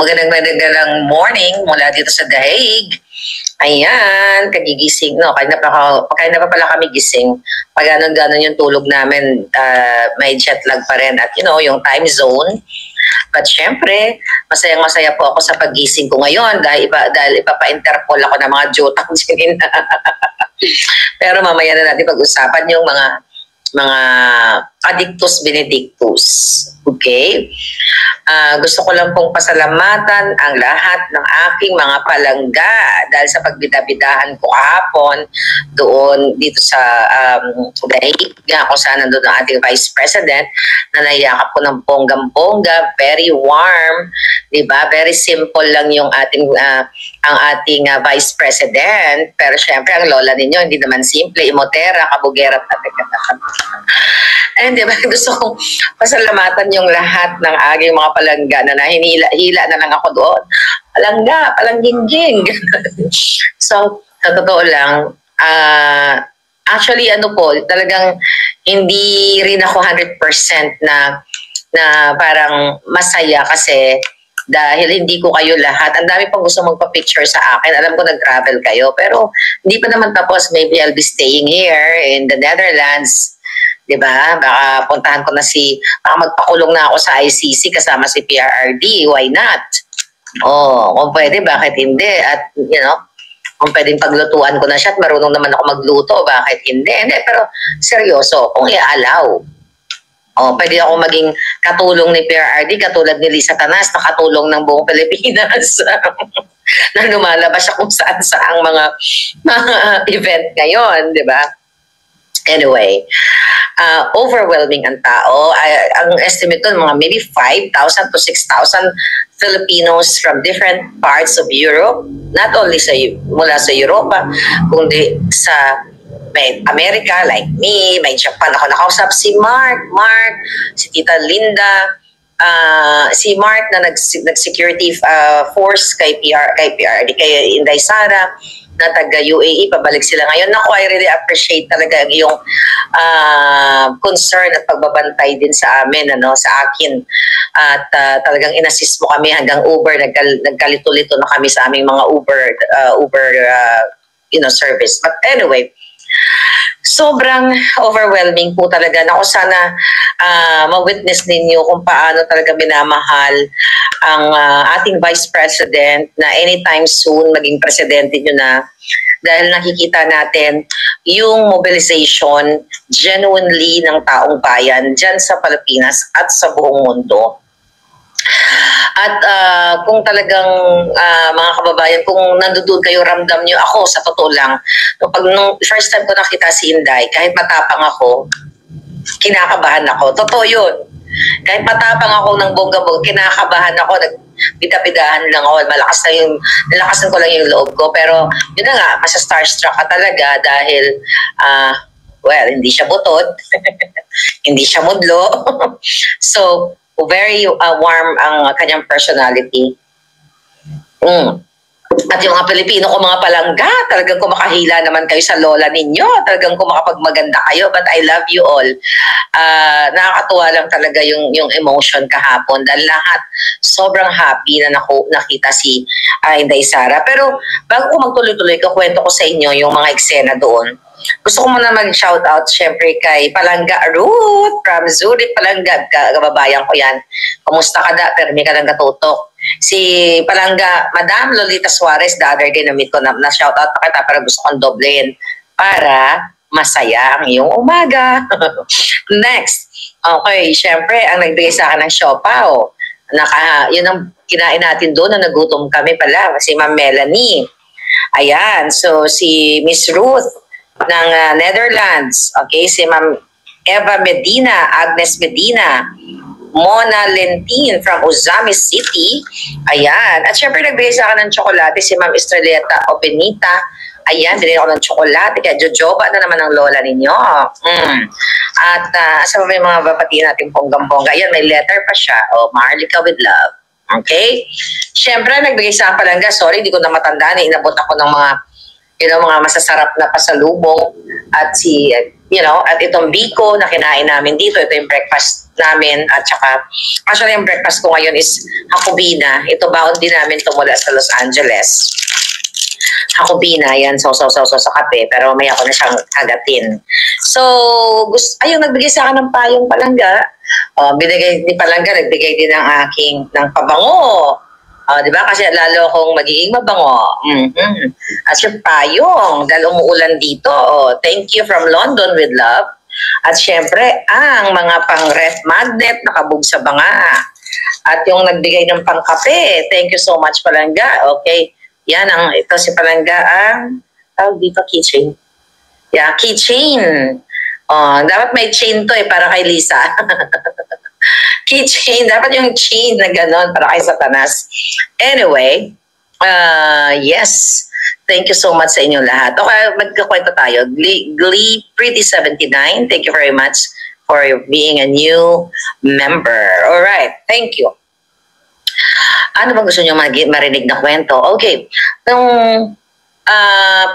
Magandang morning mula dito sa Dahig. Ayan, kagigising, no? Kaya na pa pala kami gising. Pag ganon yung tulog namin, may jet lag pa rin at yung time zone. But syempre, masayang-masaya po ako sa paggising ko ngayon dahil ipapa-interpol ako ng mga jutang din. Pero mamaya na natin pag-usapan yung mga addictus benedictus. Okay? Gusto ko lang pong pasalamatan ang lahat ng aking mga palangga dahil sa pagbida-bidahan ko kahapon doon dito sa Dahig nga kung saan nandun ang ating Vice President na nayakap ko ng bonggang-bongga, very warm, diba? Very simple lang yung ang ating Vice President, pero syempre ang lola ninyo hindi naman simple, imotera, kabugera, and diba, gusto kong pasalamatan yung lahat ng aking mga palangga na nahinila-hila na lang ako doon. Palangga, palangging-ging. So, sa totoo lang, actually, talagang hindi rin ako 100% na parang masaya kasi dahil hindi ko kayo lahat. Ang dami pang gusto magpa-picture sa akin. Alam ko nag-travel kayo, pero hindi pa naman tapos. Maybe I'll be staying here in the Netherlands. Diba? Baka puntahan ko na baka magpakulong na ako sa ICC kasama si PRRD. Why not? Kung pwede, bakit hindi? At, kung pwedeng paglutuan ko na siya at marunong naman ako magluto, bakit hindi? Hindi, pero seryoso, kung i-allow. Pwede ako maging katulong ni PRRD, katulad ni Lisa Tanas, na katulong ng buong Pilipinas. Na lumalabas siya kung saan-saang mga event ngayon, di ba? Anyway, overwhelming ang tao. Ang estimate ko, mga maybe 5,000 to 6,000 Filipinos from different parts of Europe, not only mula sa Europa, kundi sa may America, like me, may Japan ako nakausap, si Mark, si Tita Linda, si Mark na nag-security force kay PRD, kay Inday Sara, na taga UAE, pabalik sila ngayon. Naku, I really appreciate talaga yung concern at pagbabantay din sa amin, sa akin. At talagang inassist mo kami hanggang Uber, nagkalito-lito na kami sa aming mga Uber service. But anyway, sobrang overwhelming po talaga. Naku, sana ma-witness ninyo kung paano talaga minamahal ang ating Vice President na anytime soon maging presidente nyo na, dahil nakikita natin yung mobilization genuinely ng taong bayan dyan sa Pilipinas at sa buong mundo. At kung talagang mga kababayan, kung nandoon kayo, ramdam nyo ako, sa totoo lang, nung first time ko nakita si Inday, kahit matapang ako, kinakabahan ako. Totoo yun. Kahit matapang ako ng bongga-bongga, kinakabahan ako, nagpita-pidahan lang ako, nalakasan ko lang yung loob ko. Pero yun na nga, masa starstruck ka talaga dahil, well, hindi siya butot, hindi siya mudlo. So, very warm ang kanyang personality. At yung mga Pilipino ko, mga palangga, talagang kumakahila naman kayo sa lola ninyo. Talagang kumakapagmaganda kayo. But I love you all. Nakakatuwa lang talaga yung emotion kahapon. Dahil lahat sobrang happy na nakita si Inday Sara. Pero bago ko magtuloy-tuloy, kukwento ko sa inyo yung mga eksena doon. Gusto ko muna mag-shoutout syempre kay Palangga Ruth from Zurich, Palangga. Kababayan ko yan. Kumusta ka da? Pero may ka lang katutok. Si Palangga, Madam Lolita Suarez, the other day na-meet ko, na-shoutout pa kita para gusto kong doblein para masaya ang iyong umaga. Next. Okay, syempre, ang nagbigay sa akin ng siopaw. Yun ang kinain natin doon na nagutom kami pala. Si Ma'am Melanie. Ayan, so si Miss Ruth ng Netherlands. Okay, si Ma'am Eva Medina, Agnes Medina, Mona Lentin from Ozamis City. Ayan. At syempre nagbigay sa akin ng tsokolate si Ma'am Estrelleta Obenita. Ayan, binigyan ako ng tsokolate. Kaya jojoba na naman ang lola ninyo. At sa may mga babatiin natin bonggang-bongga. Ayan, may letter pa siya. Maharlika with love. Okay? Syempre, nagbigay sa akin palangga. Sorry, hindi ko na matandaan. Inabot ako ng mga mga masasarap na pasalubong. At at itong biko na kinain namin dito. Ito yung breakfast namin at saka actually yung breakfast ko ngayon is Jacobina. Ito baon din namin ito mula sa Los Angeles. Jacobina, yan, so sa kape, pero may ako na siyang hagatin. So, ayun, nagbigay sa akin ng payong palangga. Binigay ni palangga, nagbigay din ng pabango. Di ba? Kasi lalo akong magiging mabango. At yung payong, dahil umuulan dito. Thank you from London with love. At syempre, ang mga pang-ref magnet nakabog sa banga. At yung nagbigay ng pangkape, thank you so much palangga. Okay. Yan, ito si palangga ang tawag dito, keychain. Yeah, keychain. Dapat may chain to para kay Lisa. Keychain, dapat yung chain na gano'n para kay Satanas. Anyway, yes, thank you so much sa inyong lahat. Okay, magkakwento tayo. Glee Pretty 79, thank you very much for being a new member. Alright, thank you. Ano bang gusto nyo marinig na kwento? Okay.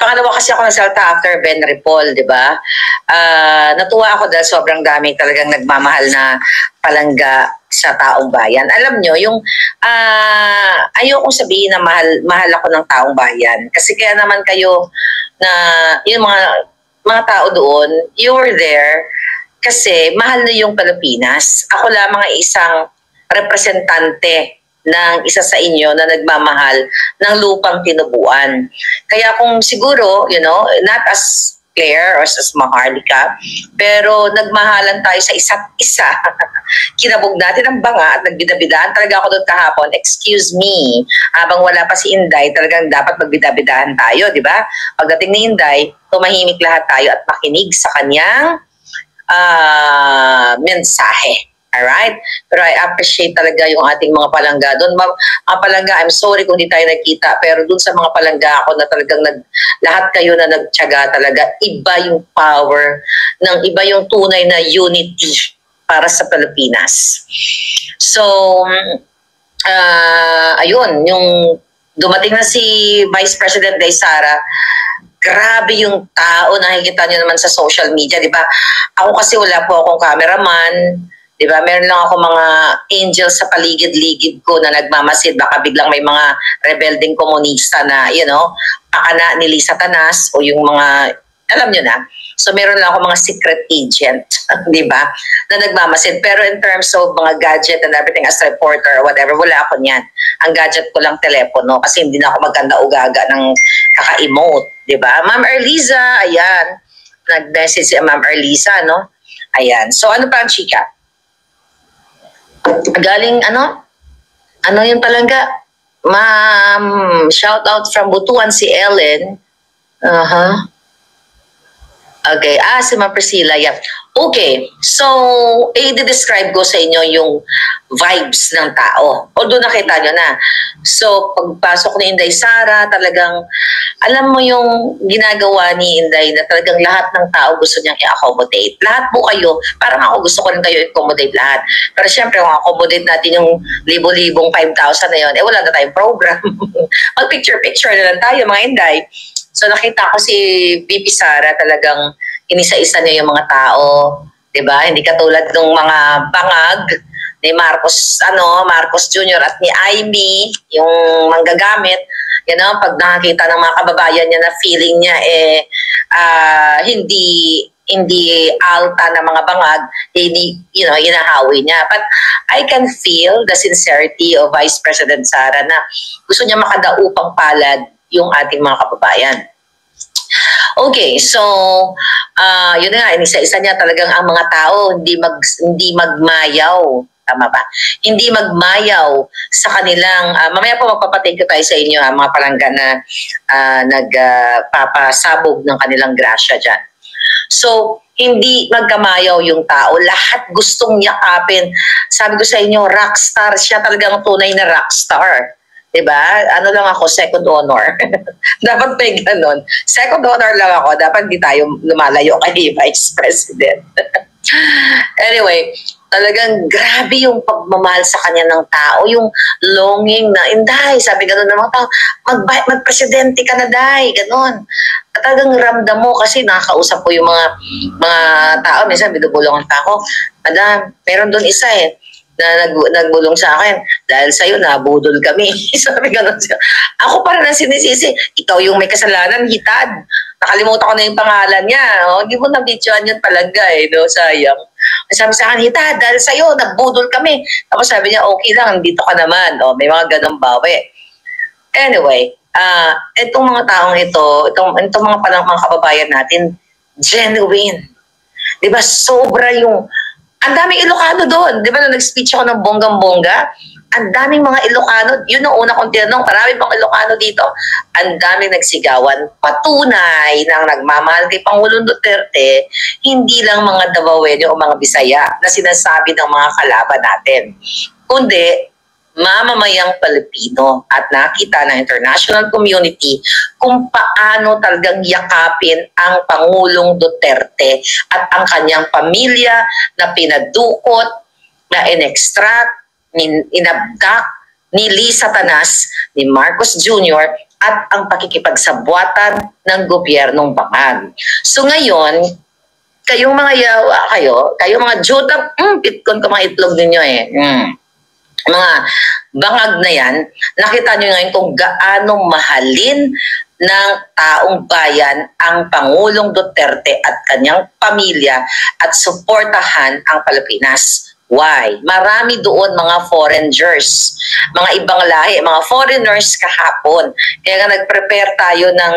Pangalawa kasi ako nagsalta after Ben Ripoll, di ba? Natuwa ako dahil sobrang dami talagang nagmamahal na palangga sa taong bayan. Alam nyo, yung ayokong sabihin na mahal ako ng taong bayan. Kasi kaya naman kayo na yung mga tao doon, you were there kasi mahal na yung Pilipinas. Ako lamang ay isang representante ng isa sa inyo na nagmamahal ng lupang tinubuan. Kaya kung siguro, not as Claire or as Maharlika, pero nagmahalan tayo sa isa't isa. Kinabog natin ang banga at nagbidabidaan talaga ako doon kahapon. Excuse me, habang wala pa si Inday, talagang dapat magbidabidahan tayo, di ba? Pagdating ni Inday, tumahimik lahat tayo at makinig sa kanyang mensahe. Alright? Pero I appreciate talaga yung ating mga palangga doon. Mga palangga, I'm sorry kung di tayo nagkita, pero doon sa mga palangga ako na talagang lahat kayo na nagtiyaga talaga, iba yung power, iba yung tunay na unity para sa Pilipinas. So, ayun, yung dumating na si Vice President Day Sara, grabe yung tao, nakikita nyo naman sa social media, di ba? Ako kasi wala po akong cameraman, di ba? Meron lang ako mga angels sa paligid-ligid ko na nagmamasid. Baka biglang may mga rebelding komunista na, pakana nili Satanas o yung mga, alam nyo na. So meron lang ako mga secret agent, di ba? Na nagmamasid. Pero in terms of mga gadget and everything as a reporter or whatever, wala ako niyan. Ang gadget ko lang telepono kasi hindi na ako magkanda-ugaga ng kaka-emote, di ba? Ma'am Erliza, ayan. Nag-message si Ma'am Erliza, no? Ayan. So ano pa ang chika? Galing ano yung palangga? Ma'am, shout out from Butuan si Ellen. Okay, si Ma'am Priscilla, yeah. Okay, so, i-describe ko sa inyo yung vibes ng tao. Although nakita nyo na. So, pagpasok ni Inday Sara, talagang, alam mo yung ginagawa ni Inday na talagang lahat ng tao gusto niyang i-accommodate. Lahat po kayo, parang ako gusto ko rin kayo i-accommodate lahat. Pero syempre, kung accommodate natin yung libo-libong 5,000 na yun, wala na tayong program. Mag-picture-picture na lang tayo, mga Inday. So, nakita ko si VP Sara talagang inisa-isa niya yung mga tao, 'di ba? Hindi katulad ng mga bangag ni Marcos Jr. at ni Amy, yung manggagamit, pag nakakita ng mga kababayan niya na feeling niya hindi alta na mga bangag, hinahawi niya. But I can feel the sincerity of Vice President Sara na gusto niya makadaupang palad yung ating mga kababayan. Okay, so yun nga, isa-isa niya talagang ang mga tao hindi magmayaw, tama ba? Hindi magmayaw sa kanilang mamaya po magpapatake tayo sa inyo mga palangga na nagpapasabog ng kanilang grasya diyan. So, hindi magkamayaw yung tao, lahat gustong yakapin. Sabi ko sa inyo, rockstar siya, talagang tunay na rockstar. Diba? Ano lang ako, second honor. Dapat may ganun. Second honor lang ako. Dapat di tayo lumalayo kay Vice President. Anyway, talagang grabe yung pagmamahal sa kanya ng tao, yung longing na, Inday, sabi gano'n ng mga tao, magpresidente ka na, Day, gano'n. At talagang ramdam mo kasi nakakausap ko yung mga tao, minsan binubulungan pa ako, Madam, meron doon isa na nagbulong sa akin, dahil sa'yo, nabudol kami. Sabi gano'n siya. Ako pa rin ang sinisisi, ikaw yung may kasalanan, hitad. Nakalimutan ko na yung pangalan niya. Hindi mo na-videoan yun palangga no? Sayang. Sabi sa akin, Hita, dahil sa'yo, nagbudol kami. Tapos sabi niya, okay lang, dito ka naman. May mga ganong bawi. Anyway, itong mga taong itong mga kababayan natin, genuine. Diba, sobra yung, ang daming Ilocano doon. Diba, nung nag-speech ako ng bonggang-bongga, ang daming mga Ilocano, yun ang una kong tinanong, marami pang Ilocano dito, ang daming nagsigawan, patunay ng nagmamahal kay Pangulong Duterte, hindi lang mga Davaoenyo o mga Bisaya na sinasabi ng mga kalaban natin, kundi mamamayang Pilipino at nakita ng international community kung paano talagang yakapin ang Pangulong Duterte at ang kanyang pamilya na pinadukot, na in-extract, inabdak ni Lee Satanas, ni Marcos Jr. at ang pakikipagsabwatan ng gobyernong Bangag. So ngayon, kayong mga yawa kayong mga jutang, pitkon ko mga itlog ninyo mga bangag na yan, nakita nyo ngayon kung gaano mahalin ng taong bayan ang Pangulong Duterte at kanyang pamilya at suportahan ang Pilipinas. Why? Marami doon mga foreigners, mga ibang lahi, mga foreigners kahapon. Kaya nga nag-prepare tayo ng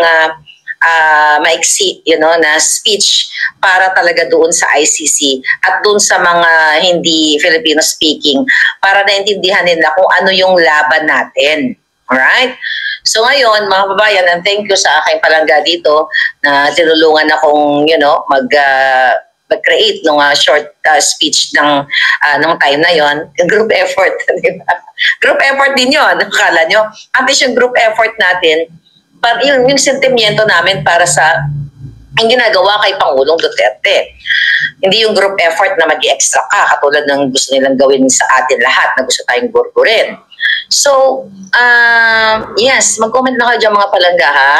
maiksi, na speech para talaga doon sa ICC at doon sa mga hindi Filipino speaking para naintindihan nila kung ano yung laban natin. Alright? So ngayon, mga kababayan, and thank you sa aking palangga dito na tinulungan akong, mag-create ng short speech ng time na yon. Group effort, di ba? Group effort din yun, akala nyo. At least yung group effort natin, yung sentimiento namin para sa ang ginagawa kay Pangulong Duterte. Hindi yung group effort na mag-extra ka, katulad ng gusto nilang gawin sa atin lahat na gusto tayong gurgurin. So, yes, mag-comment na kayo dyan mga palangga ha.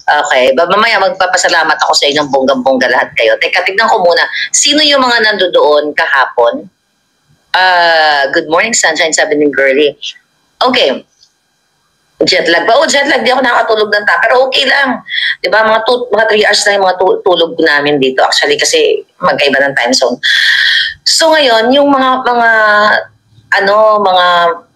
Okay, mamaya magpapasalamat ako sa inyong bonggang-bongga lahat kayo. Teka, tignan ko muna. Sino yung mga nandoon kahapon? Good morning, sunshine, sabi ni Girlie. Okay. Jet lag ba? Jet lag. Di ako nakatulog ng pero okay lang. Di ba? Mga 3 hours na yung mga tulog namin dito. Actually, kasi magkaiba ng time zone. So ngayon, yung mga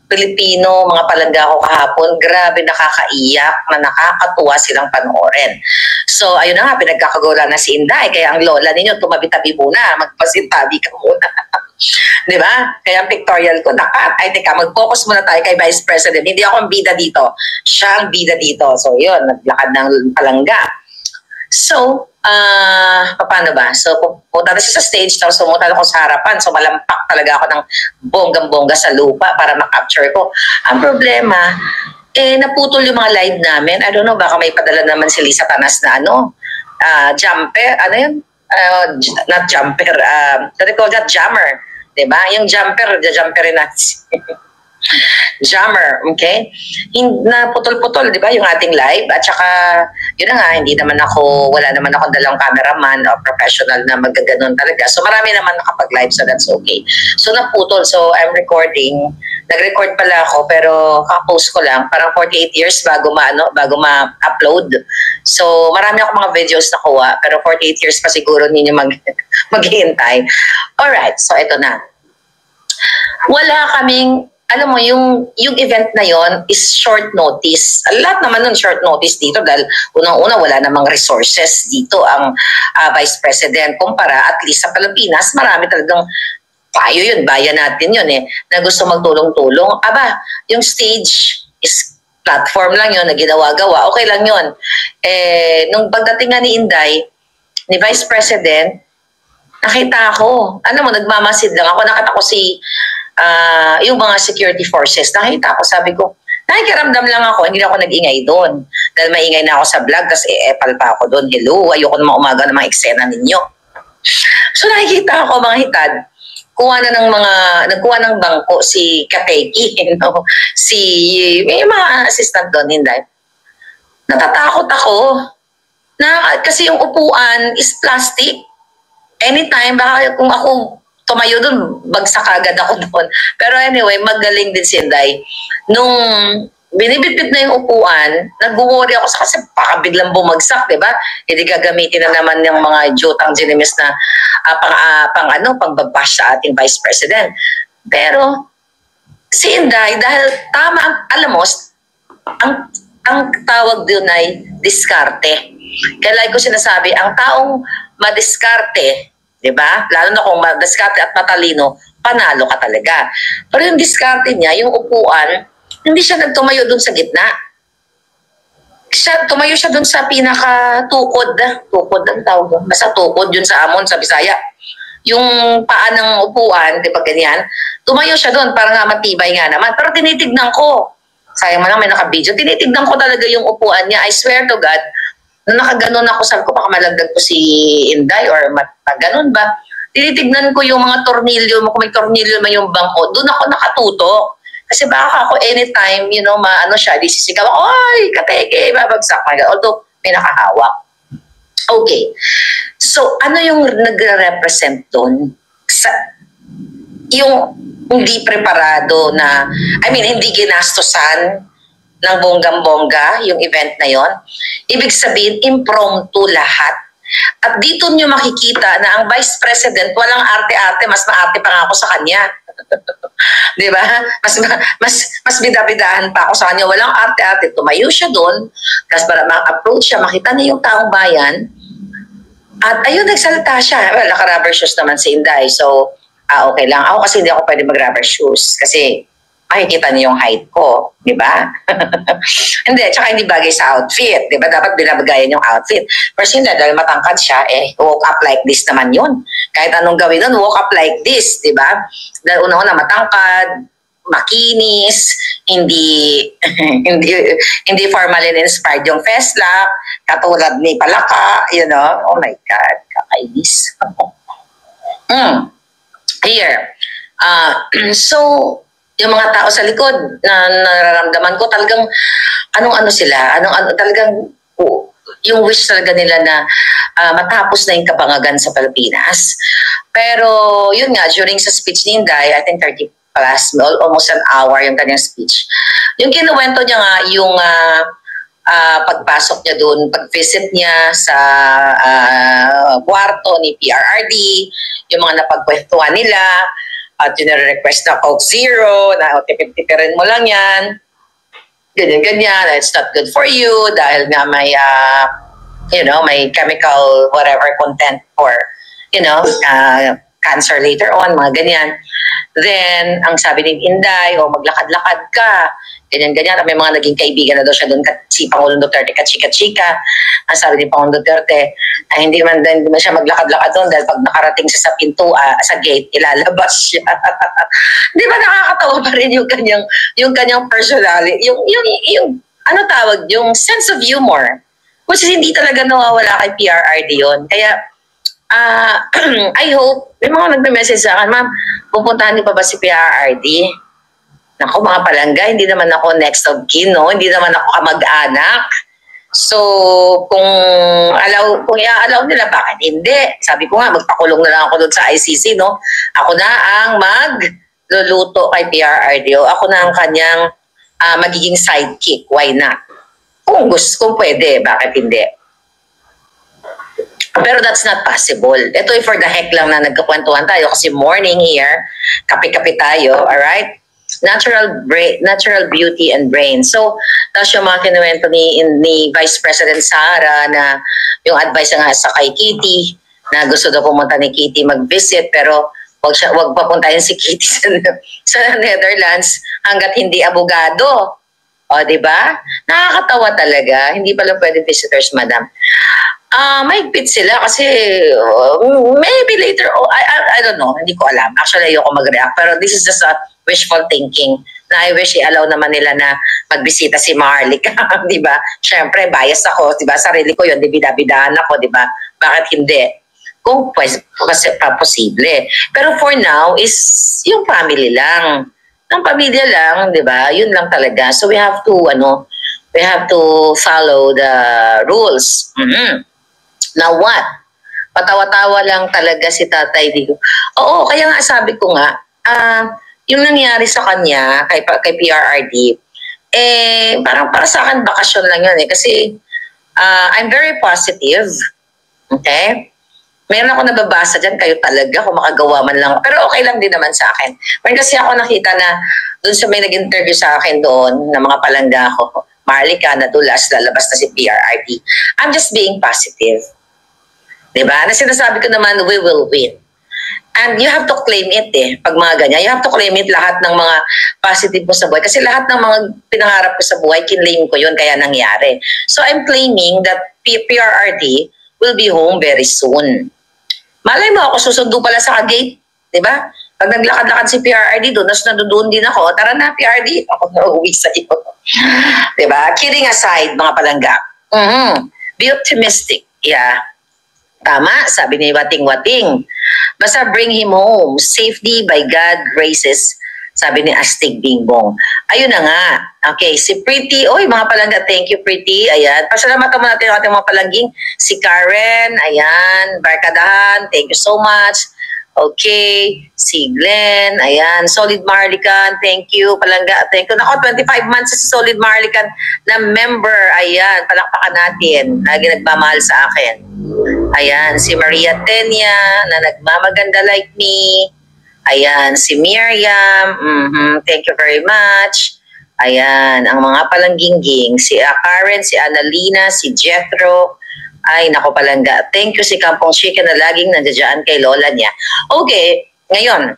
Pilipino, mga palangga ko kahapon, grabe nakakaiyak na nakakatuwa silang panoorin. So, ayun na nga, pinagkakagulan na si Inday. Kaya ang lola ninyo, tumabi-tabi muna, magpasintabi ka muna. Di ba? Kaya ang pictorial ko, ay teka, mag-focus muna tayo kay Vice President. Hindi ako ang bida dito. Siya ang bida dito. So, yun, naglakad ng palangga. So, paano ba? So, pumunta na siya sa stage, tapos pumunta ako sa harapan. So, malampak talaga ako ng bonggang-bongga sa lupa para makapture ko. Ang problema, naputol yung mga live namin. I don't know, baka may padala naman si Lee Satanas na jumper, not jumper, what do you call that? Jammer. Diba? Yung jumperin natin. Jammer, okay? Naputol-putol, di ba, yung ating live. At saka, yun na nga, wala naman akong dalang cameraman o professional na magaganon talaga. So, marami naman nakapag-live, so that's okay. So, naputol. So, I'm recording. Nag-record pala ako, pero kaka-post ko lang. Parang 48 years bago ma-upload. So, marami akong mga videos na kuha, pero 48 years pa siguro ninyo maghihintay. Alright, so ito na. Wala kaming alam mo, yung event na yon is short notice. Lahat naman nun short notice dito dahil unang-una wala namang resources dito ang Vice President. Kumpara at least sa Pilipinas, marami talagang tayo yun, bayan natin yun na gusto magtulong-tulong. Aba, yung stage is platform lang yun na ginawa-gawa. Okay lang yun. Nung pagdating nga ni Inday, ni Vice President, nakita ako, nagmamasid lang ako, nakita ko yung mga security forces, nakita ko, sabi ko, nakikiramdam lang ako, hindi ako nag-ingay doon. Dahil maingay na ako sa vlog, tapos epal pa ako doon. Hello, ayoko naman umaga ng mga eksena ninyo. So nakikita ako mga hitad, nagkuha ng bangko si Kateki, no? May mga assistant doon, hindi. Natatakot ako na kasi yung upuan is plastic. Anytime, baka kung ako tumayo doon, bagsak agad ako doon. Pero anyway, magaling din si Inday. Nung binibitbit na yung upuan, nag-worry ako sa kasi baka biglang bumagsak, di ba? Hindi gagamitin na naman yung mga jutang ginimis na pangbabash sa ating Vice President. Pero si Inday, dahil tama, alam mo, ang tawag doon ay diskarte. Kaya like ko sinasabi, ang taong madiskarte, di ba? Lalo na kung madiskarte at matalino, panalo ka talaga. Pero yung diskarte niya, yung upuan, hindi siya nagtumayo dun sa gitna. Tumayo siya dun sa pinaka-tukod. Tukod ang tawag doon. Basta tukod yun sa Amon, sa Bisaya. Yung paa ng upuan, di ba ganyan? Tumayo siya dun para nga matibay nga naman. Pero tinitignan ko. Sayang mo lang may naka-video. Tinitignan ko talaga yung upuan niya. I swear to God, na nakaganon ako, sabi ko baka malagdag ko si Inday or ganon ba? Tinitignan ko yung mga tornilyo, kung may tornilyo man yung bangko, doon ako nakatutok. Kasi baka ako anytime, maano siya, di sisigaw, oy, Kateki, babagsak. Although, may nakahawak. Okay. So, ano yung nagre-represent doon? Yung hindi preparado na, hindi ginastosan ng bonggang-bongga, yung event na yon. Ibig sabihin, impromptu lahat. At dito nyo makikita na ang Vice President, walang arte-arte, mas maarte pa nga ako sa kanya. Di ba? Mas bida-bidahan pa ako sa kanya. Walang arte-arte. Tumayo siya doon, tapos para ma-approach siya, makita niya yung taong bayan. At ayun, nagsalita siya. Well, naka-rubber shoes naman si Inday. So, okay lang. Ako kasi hindi ako pwede mag-rubber shoes. Kasi makikita niyo yung height ko. Di ba? Hindi, tsaka hindi bagay sa outfit. Di ba? Dapat binabagayan yung outfit. Pero sila, dahil matangkad siya, walk up like this naman yun. Kahit anong gawin nun, walk up like this. Di ba? Dahil una-una matangkad, makinis, hindi formally inspired yung Feslak, katulad ni Palaka, oh my God, kakainis. Here. So, yung mga tao sa likod na nararamdaman ko talagang sila, talagang yung wish talaga nila na matapos na yung kabangagan sa Pilipinas. Pero yun nga, during sa speech ni Inday, I think 30 plus, almost an hour yung kanyang speech. Yung kinuwento niya nga, yung pagpasok niya doon, pag-visit niya sa kwarto ni PRRD, yung mga napagkwentuhan nila, at yun na-request na Coke Zero, na tipid-tipirin mo lang yan, ganyan-ganyan, it's not good for you, dahil nga may, may chemical whatever content for, cancer later on, mga ganyan. Then, ang sabi ni Inday, maglakad-lakad ka, ganyan-ganyan. May mga naging kaibigan na daw siya doon, si Pangulong Duterte, kachika-chika. Ang sabi ni Pangulong Duterte, ay hindi man siya maglakad-lakad doon dahil pag nakarating siya sa pinto, sa gate, ilalabas siya. Di ba nakakatawa pa rin yung kanyang personality, yung yung sense of humor, which is hindi talaga nawawala kay PRRD yun. Kaya, I hope, may mga nagme-message sa akin, ma'am, pupuntahan niyo pa ba si PRRD? Naku, mga palangga, hindi naman ako next of kin, no? Hindi naman ako kamag-anak. So, kung i-allow nila, bakit hindi? Sabi ko nga, magpakulong na lang ako doon sa ICC, no? Ako na ang magluluto kay PRRD. Ako na ang kanyang magiging sidekick. Why not? Kung pwede, bakit hindi? Pero that's not possible. Ito ay for the heck lang na nagkakwentuhan tayo kasi morning here, kape-kape tayo, alright? Natural beauty and brain. So, tapos yung mga kinuwento ni Vice President Sara na yung advice nga sa kay Kitty na gusto daw pumunta ni Kitty mag-visit pero wag papuntahin si Kitty sa Netherlands hanggat hindi abogado. O, di ba? Nakakatawa talaga. Hindi pala pwede visitors, madam. Mahigpit sila kasi maybe later, I don't know, hindi ko alam. Actually, ayoko mag-react. Pero this is just a wishful thinking na I wish i-allow naman nila na magbisita si Marlic. Di ba? Siyempre, bias ako. Di ba? Sarili ko yun. Di bida-bidahan ako. Di ba? Bakit hindi? kung posible. Pero for now is yung family lang. Ang pamilya lang, 'di ba? Yun lang talaga. So we have to follow the rules. Now what? Patawa-tawa lang talaga si Tatay Digo. Oo, kaya nga sabi ko nga, yung nangyari sa kanya kay PRRD, parang para sa akin bakasyon lang yun kasi I'm very positive. Okay? Meron ako nababasa dyan, kayo talaga, kung makagawa man lang. Pero okay lang din naman sa akin. Meron kasi ako nakita na doon sa may nag-interview sa akin doon, na mga palangga ko, Marlica, nadulas, lalabas na si PRRD. I'm just being positive. Diba? Na sinasabi ko naman, we will win. And you have to claim it pag mga ganyan. You have to claim it lahat ng mga positive mo sa buhay. Kasi lahat ng mga pinangarap ko sa buhay, kinlaim ko yun, kaya nangyari. So I'm claiming that PRRD will be home very soon. Malay mo ako, susundo pala sa gate, di ba? Pag naglakad-lakad si PRRD doon, nas nandoon din ako, tara na PRRD, ako na uuwi sa iyo. Di ba? Kidding aside, mga palangga. Be optimistic. Yeah. Tama, sabi ni Wating-Wating. Basta bring him home, safely by God graces, sabi ni Astig Bingbong. Ayun na nga. Okay, si Pretty. Oy, mga palangga, thank you, Pretty. Ayan. Pasalamatan mo natin ang ating mga palangging. Si Karen, ayan. Barkadahan, thank you so much. Okay. Si Glenn, ayan. Solid Marlican, thank you. Palangga, thank you. Nako, 25 months si Solid Marlican na member. Ayan, palakpakan natin. Lagi nagmamahal sa akin. Ayan, si Maria Tenya na nagmamaganda like me. Ayan, si Miriam, thank you very much. Ayan, ang mga palangging-ging, si Karen, si Annalina, si Jethro. Ay, nako palangga. Thank you si Kampong Chica na laging nandiyan kay lola niya. Okay, ngayon,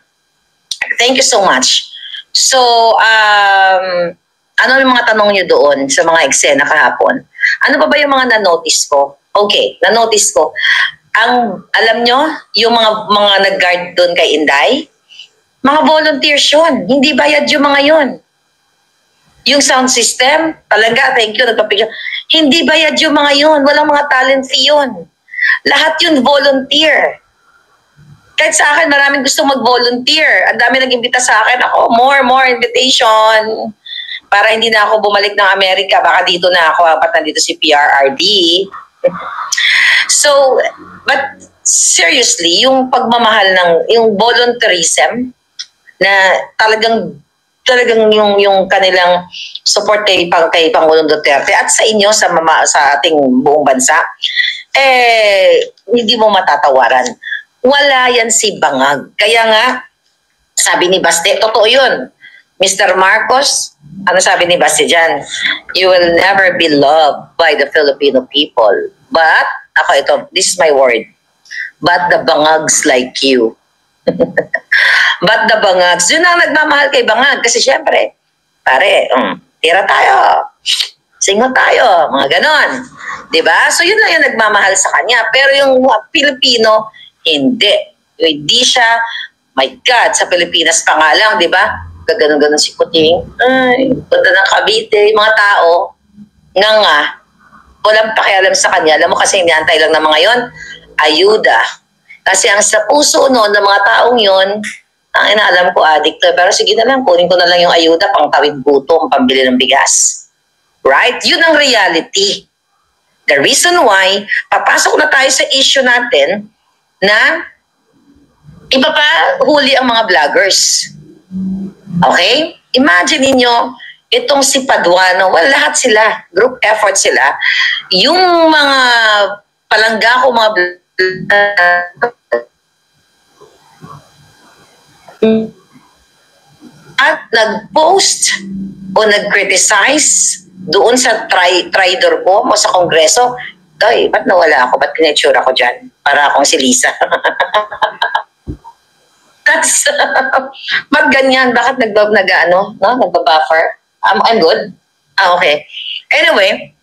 thank you so much. So, ano yung mga tanong niyo doon sa mga eksena kahapon? Ano pa ba yung mga na-notice ko? Okay, na-notice ko. Alam nyo, yung mga nag-guard doon kay Inday, mga volunteers yun. Hindi bayad yung mga yun. Yung sound system, palangga, thank you, nagpapicture. Hindi bayad yung mga yun. Walang mga talent fee yun. Lahat yun volunteer. Kahit sa akin, maraming gusto mag-volunteer. Ang dami nag-imbita sa akin. Ako, more invitation. Para hindi na ako bumalik ng Amerika. Baka dito na ako, apat nandito si PRRD. So, but seriously, yung pagmamahal yung volunteerism, na talagang yung kanilang support kay Pangulong Duterte at sa inyo sa ating buong bansa, hindi mo matatawaran. Wala yan si Bangag. Kaya nga, sabi ni Baste, totoo yun. Mr. Marcos, ano sabi ni Baste dyan? You will never be loved by the Filipino people. But, this is my word. But the Bangags like you. But the Bangags, yun ang nagmamahal kay Bangag. Kasi syempre, pare, tira tayo, singot tayo, mga ganon. Diba? So yun lang yung nagmamahal sa kanya. Pero yung Pilipino, hindi. Hindi siya, my God, sa Pilipinas pa nga lang, diba? Gaganon-ganon si Puting. Ay, punta ng Cavite, mga tao, nga, walang pakialam sa kanya. Alam mo kasi iniantay lang ng mga yon, ayuda. Kasi ang sa puso noon ng mga taong yon, ang inaalam ko, addict to. Pero sige na lang, kunin ko na lang yung ayuda pang tawid gutom, pambili ng bigas. Right? Yun ang reality. The reason why, papasok na tayo sa issue natin na iba pa huli ang mga vloggers. Okay? Imagine niyo itong si Paduano, lahat sila, group effort sila. Yung mga palangga ko, mga at nag-post o nag-criticize doon sa traidor ko mo sa Kongreso, Toy, ba't nawala ako? Ba't pinitsura ko dyan? Para akong si Lisa. That's, ba't ganyan? Bakit nagbabuffer? I'm good. Okay. Anyway,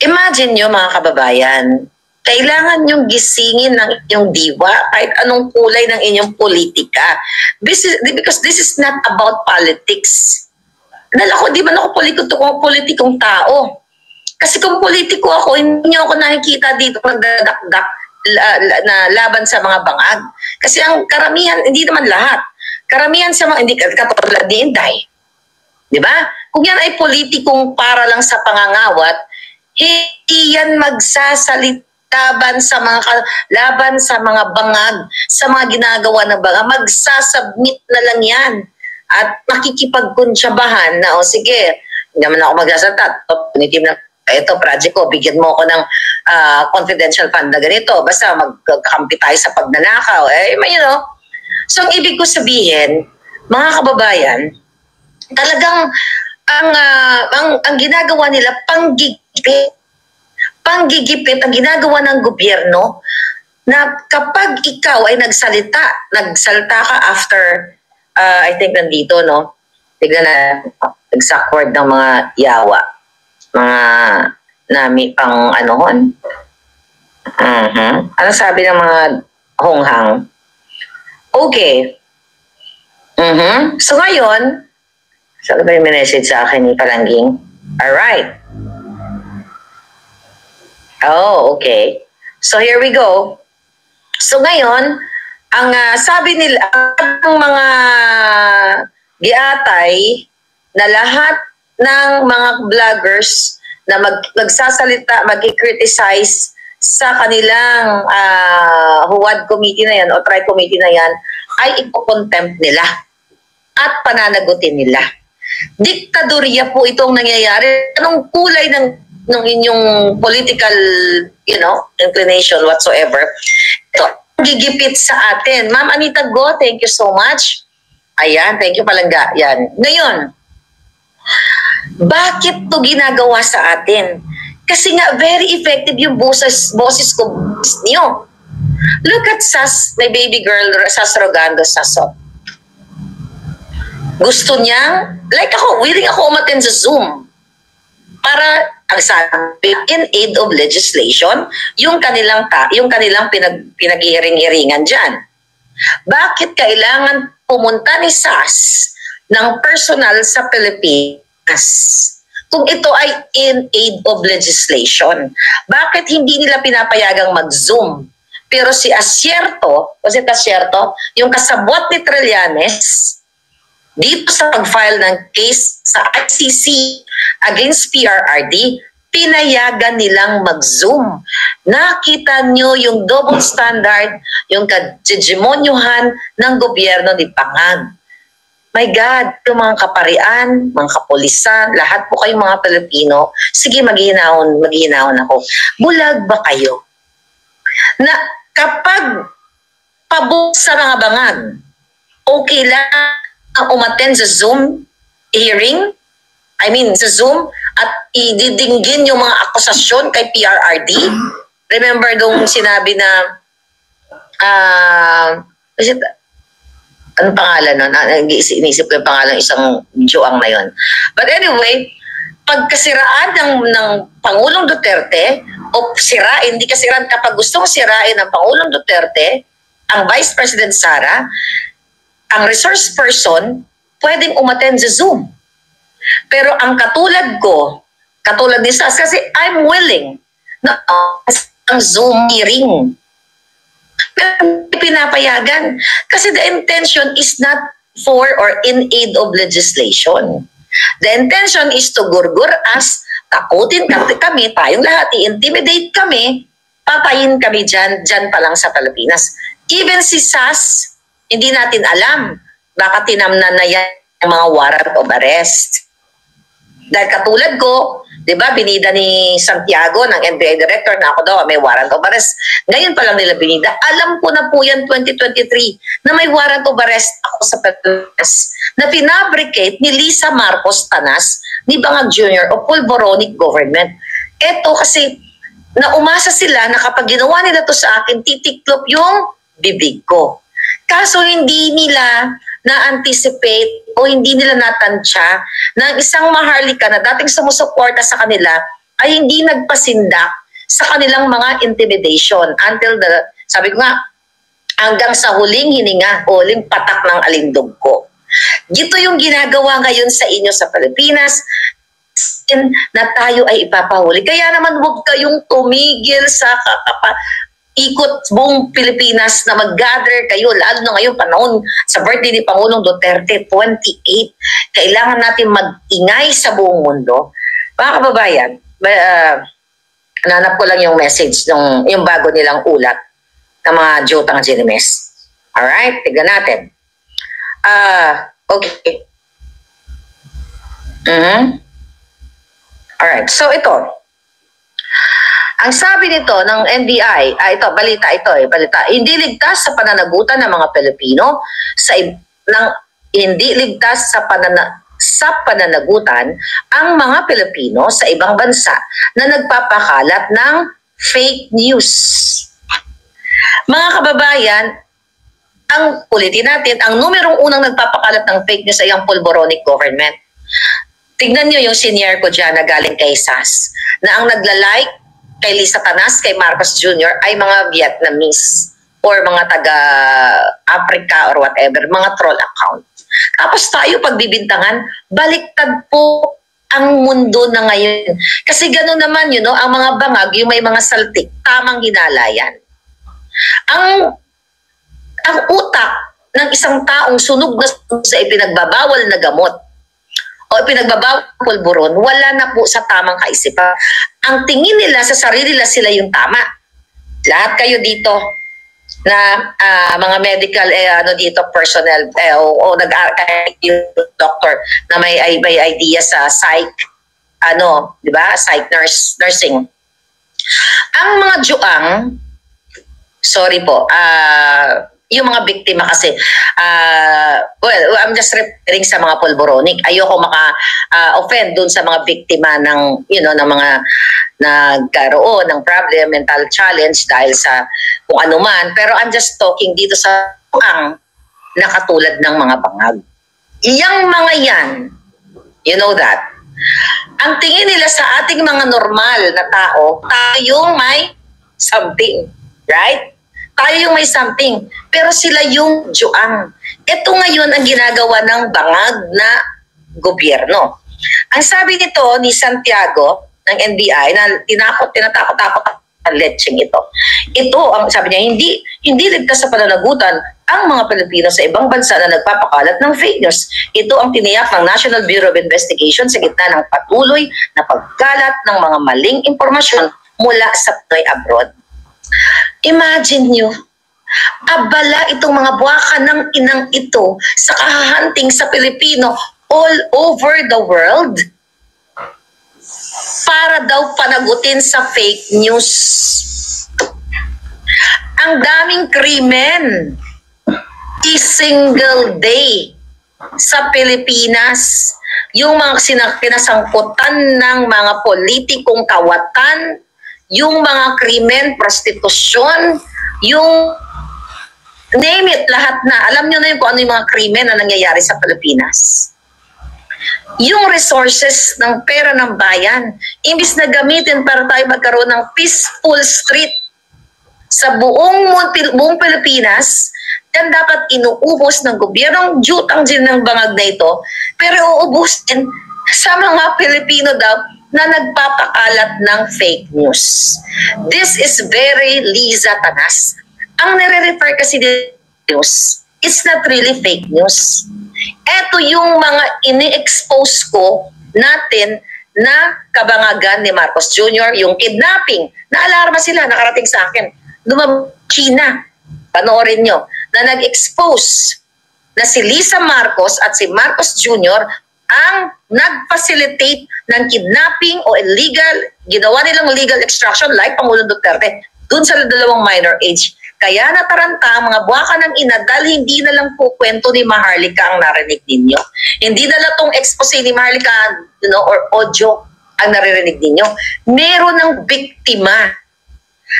imagine nyo mga kababayan, kailangan yung gisingin ng inyong diwa kahit anong kulay ng inyong politika. Because this is not about politics. Dahil ako, di man ako politikong tao. Kasi kung politiko ako, hindi nyo ako nakikita dito nagdadakdak na laban sa mga bangag. Kasi ang karamihan, hindi naman lahat, karamihan sa mga, hindi katulad ni Inday. Di ba? Kung yan ay politikong para lang sa pangangawat, hindi yan magsasalita laban sa mga bangag, sa mga ginagawa ng bangag. Magsasubmit na lang yan. At makikipagkunsyabahan na, o sige, hindi naman ako magsasalita. Punitive na, ito, project ko, bigyan mo ako ng confidential fund na ganito. Basta magkakampi tayo sa pagnanakaw. So, ang ibig ko sabihin, mga kababayan, talagang ang ginagawa nila panggigipit ang ginagawa ng gobyerno na kapag ikaw ay nagsalita ka after I think nandito, no? Tignan na exact word ng mga yawa, mga nami pang anohon. Ano sabi ng mga honghang? Okay. So ngayon, saan ba yung message sa akin ni Palangging? Alright. Oh, okay. So here we go. So ngayon, ang sabi nila, ang mga giatay na lahat ng mga vloggers na magsasalita, mag-criticize sa kanilang HUAD committee na yan o tri committee na yan ay ipocontempt nila at pananagutin nila. Diktadorya po itong nangyayari. Anong kulay ng inyong political, inclination whatsoever. Ito, gigipit sa atin. Ma'am Anita Go, thank you so much. Ayan, thank you Palangga. Yan. Ngayon, bakit to ginagawa sa atin? Kasi nga, very effective yung boses ko niyo. Look at Sas, my baby girl, Sas Rogando Saso. Gusto niya, like ako, willing ako umattend sa Zoom para ang sabi in aid of legislation yung kanilang pinag-iring-iringan diyan. Bakit kailangan pumunta ni SAS ng personal sa Pilipinas kung ito ay in aid of legislation? Bakit hindi nila pinapayagang mag-Zoom? Pero si Asierto, yung kasabwat ni Trillanes, dito sa pag-file ng case sa ICC against PRRD, pinayagan nilang mag-Zoom. Nakita nyo yung double standard, yung kajemonyohan ng gobyerno ni Pangag. My God, yung mga kaparian, mga kapulisan, lahat po kayong mga Pilipino, sige maghihinahon ako. Bulag ba kayo? Na kapag pabuk sa mga bangag, okay lang ang umattend sa Zoom hearing, sa Zoom, at ididinggin yung mga akusasyon kay PRRD. Remember nung sinabi na, anong pangalan nun? Inisip ko yung pangalan isang Joang na yun. But anyway, pagkasiraan ng Pangulong Duterte, o hindi kasiraan kapag gustong sirain ng Pangulong Duterte, ang Vice President Sara, ang resource person, pwedeng umattend sa Zoom. Pero ang katulad ni Sas, kasi I'm willing na ang Zoom hearing. Pero pinapayagan. Kasi the intention is not for or in aid of legislation. The intention is to gurgur us, takutin kami, tayong lahat, i-intimidate kami, patayin kami dyan pa lang sa Pilipinas. Even si Sas, hindi natin alam, baka tinamnan na yan ang mga warrant of arrest. Dahil katulad ko, di ba, binida ni Santiago ng NBI director na ako daw may warrant of arrest. Ngayon pa lang nila binida. Alam ko na po yan 2023 na may warrant of arrest ako sa Pilipinas na pinabricate ni Lisa Marcos Tanas ni Bangag Jr. o pulboronic government. Eto kasi naumasa sila na kapag ginawa nila to sa akin, titiklop yung bibig ko. Kaso hindi nila na-anticipate o hindi nila natansya na isang maharlika na dating sumusuporta sa kanila ay hindi nagpasindak sa kanilang mga intimidation until sabi ko nga, hanggang sa huling hininga o huling patak ng alindog ko. Dito yung ginagawa ngayon sa inyo sa Pilipinas na tayo ay ipapahuli. Kaya naman huwag kayong tumigil sa ikot buong Pilipinas na mag-gather kayo, lalo na ngayon panahon sa birthday ni Pangulong Duterte, 28. Kailangan natin mag-ingay sa buong mundo. Mga kababayan, nanap ko lang yung message, yung bago nilang ulat ng mga Jotang Ginimes. Alright, tignan natin. Okay. Alright, so ito. Ang sabi nito ng NBI, balita. Hindi ligtas sa pananagutan ng mga Pilipino hindi ligtas sa pananagutan ang mga Pilipino sa ibang bansa na nagpapakalat ng fake news. Mga kababayan, ulitin natin, ang numerong unang nagpapakalat ng fake news ay ang Pulboronic government. Tignan nyo yung senior ko dyan na galing kay SAS, na ang nagla-like kay Lisa Tanas, kay Marcos Jr. ay mga Vietnamese or mga taga-Africa or whatever, mga troll account. Tapos tayo pagbibintangan, baliktad po ang mundo na ngayon. Kasi gano'n naman, ang mga bangag, yung may mga saltik, tamang hinalayan. Ang utak ng isang taong sunog na sa ipinagbabawal na gamot o ipinagbabawal na pulburon, wala na po sa tamang kaisipan. Ang tingin nila sa sarili nila sila yung tama. Lahat kayo dito na mga medical personnel o yung doctor na may idea sa psych di ba? Psych nursing. Ang mga juang, sorry po, yung mga biktima kasi, I'm just referring sa mga pulboronic. Ayoko maka-offend dun sa mga biktima ng, ng mga nagkaroon ng problem, mental challenge dahil sa kung ano man. Pero I'm just talking dito sa na katulad ng mga bangag. Iyang mga yan, you know that. Ang tingin nila sa ating mga normal na tao, tayo yung may something, right? Tayo yung may something, pero sila yung juang. Ito ngayon ang ginagawa ng bangag na gobyerno. Ang sabi nito ni Santiago ng NBI na tinatakot-takot ang lecheng ito. Ito, ang sabi niya, hindi ligtas sa pananagutan ang mga Pilipino sa ibang bansa na nagpapakalat ng fake news. Ito ang tiniyak ng National Bureau of Investigation sa gitna ng patuloy na pagkalat ng mga maling impormasyon mula sa Pinoy abroad. Imagine nyo, abala itong mga buwaka ng inang ito sa kahahanting sa Pilipino all over the world para daw panagutin sa fake news. Ang daming krimen single day sa Pilipinas. Yung mga kinasangkutan ng mga politikong kawatan, yung mga krimen, prostitusyon, yung name it, lahat na. Alam nyo na yung kung ano yung mga krimen na nangyayari sa Pilipinas. Yung resources ng pera ng bayan, imbis na gamitin para tayo magkaroon ng peaceful street sa buong Pilipinas, yan dapat inuubos ng gobyernong jutang din ng bangag na ito, pero uubusin sa mga Pilipino daw na nagpapakalat ng fake news. This is very Liza Tanas. Ang nire-refer kasi din news, it's not really fake news. Ito yung mga ini-expose ko natin na kabangagan ni Marcos Jr., yung kidnapping. Naalarma sila, nakarating sa akin. China, panoorin nyo, na nag-expose na si Lisa Marcos at si Marcos Jr. ang nag-facilitate ng kidnapping o illegal, ginawa nilang legal extraction like Pangulong Duterte dun sa dalawang minor age. Kaya nataranta ang mga buwaka ng ina dahil hindi na lang po kwento ni Maharlika ang narinig ninyo. Hindi na lang itong expose ni Maharlika or audio ang naririnig ninyo. Meron ng biktima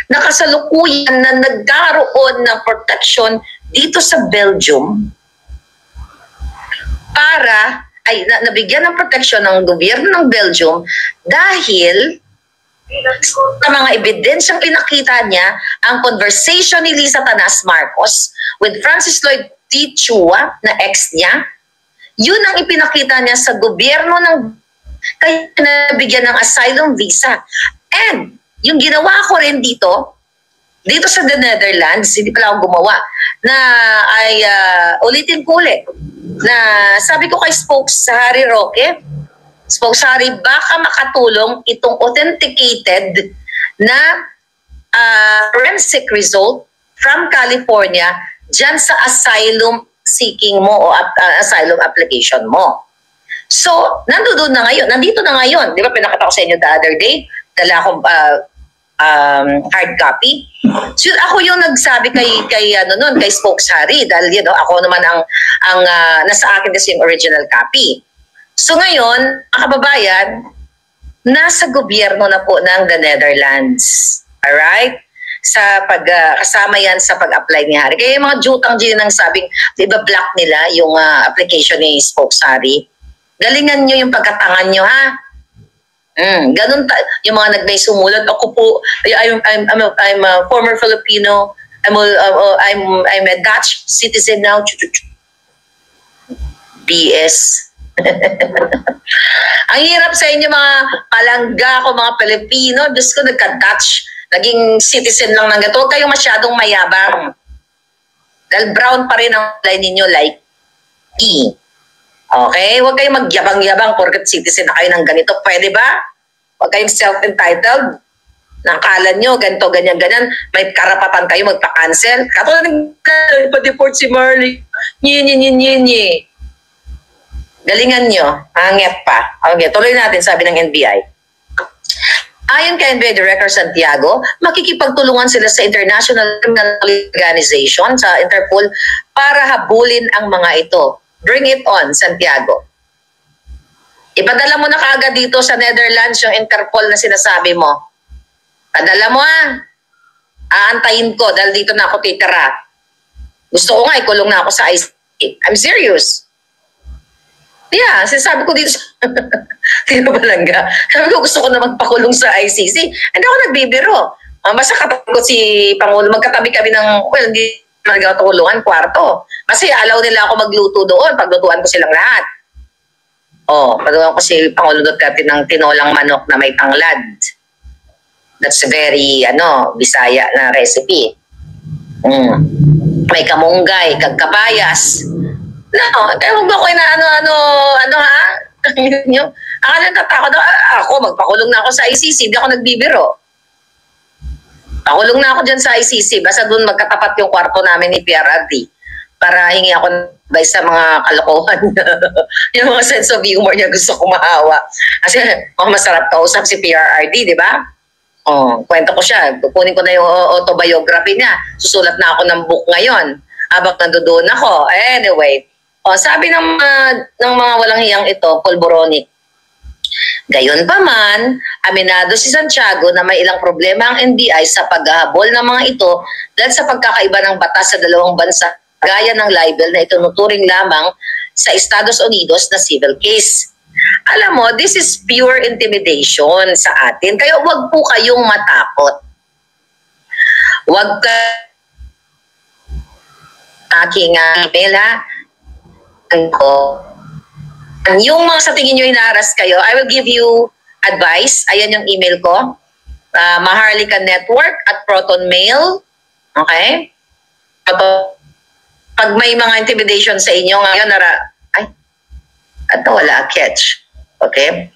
na kasalukuyan na nagkaroon ng protection dito sa Belgium para nabigyan ng protection ng gobyerno ng Belgium dahil sa mga ebidensyang pinakita niya ang conversation ni Lisa Tanas Marcos with Francis Lloyd T. Chua na ex niya. Yun ang ipinakita niya sa gobyerno ng kaya nabigyan ng asylum visa. And yung ginawa ko rin dito, dito sa the Netherlands, hindi pala ako gumawa, na ay ulitin ko ulit, na sabi ko kay Spokesari Roque, Spokesari, baka makatulong itong authenticated na forensic result from California dyan sa asylum seeking mo o asylum application mo. So, nandito na ngayon. Di ba pinakita ko sa inyo the other day, dala akong hard copy. So, ako yung nagsabi kay Spokesari dahil ako naman ang nasa akin kasi yung original copy. So ngayon, mga kababayan, nasa gobyerno na po ng the Netherlands. Alright? Kasama yan sa pag-apply ni Harry. Kaya yung mga jutang dyan ang sabing, di ba block nila yung application ni Spokesari? Galingan nyo yung pagkatangan nyo, ha? Ganun yung mga nagbay sumulat, ako po, I'm a former Filipino, I'm a Dutch citizen now. BS. Ang hirap sa inyo mga palangga ko, mga Pilipino. Diyos ko, nagka-Dutch. Naging citizen lang ng gato. Huwag kayong masyadong mayabang. Dahil brown pa rin ang line ninyo like E. Okay? Huwag kayong magyabang-yabang porket citizen na kayo ng ganito. Pwede ba? Huwag kayong self-entitled. Nakala nyo, ganito, ganyan. May karapatan kayo magpa-cancel. Katulad ng pa-deport si Marley. Nye. Galingan nyo. Hangit pa. Okay, tuloy natin, sabi ng NBI. Ayon kay NBI Director Santiago, makikipagtulungan sila sa International Criminal Organization, sa Interpol, para habulin ang mga ito. Bring it on, Santiago. Ipadala mo na kaagad dito sa Netherlands yung Interpol na sinasabi mo. Padala mo Aantayin ko dahil dito na ako titira. Gusto ko nga, ikulong na ako sa ICC. I'm serious. Yeah, sinasabi ko dito Tino Balanga. Sabi ko, gusto ko na magpakulong sa ICC. Hindi ako nagbibiro. Basta katabi ko si Pangulo, magkatabi kami ng, hindi nagkatulungan, kwarto. Kasi alaw nila ako magluto doon, paglutuan ko silang lahat. Paglutuan ko si Pangulo Duterte ng tinolang manok na may tanglad. That's very, Bisaya na recipe. May kamunggay, kagkabayas. No, huwag ba ko na ha? Akala natakot ako, magpakulong na ako sa ICC, hindi ako nagbibiro. Pakulong na ako dyan sa ICC, basta doon magkatapat yung kwarto namin ni PRRD para hingi ako by sa mga kalokohan. Yung mga sense of humor niya gusto ko mahawa. Kasi masarap kausap si PRRD, di ba? Kwento ko siya. Kukunin ko na yung autobiography niya. Susulat na ako ng book ngayon. Habang nandoon ako. Anyway, sabi ng mga walang hiyang ito, Polboronic. Gayon pa man, aminado si Santiago na may ilang problema ang NBI sa paghahabol ng mga ito dahil sa pagkakaiba ng batas sa dalawang bansa gaya ng libel na itunuturing lamang sa Estados Unidos na civil case. Alam mo, this is pure intimidation sa atin. Kaya wag po kayong matakot. Wag ka aking email ko. Yung mga sa tingin nyo inaras kayo, I will give you advice. Ayan yung email ko. Maharlika Network at Proton Mail. Okay? Pag may mga intimidation sa inyo ngayon, wala, catch. Okay?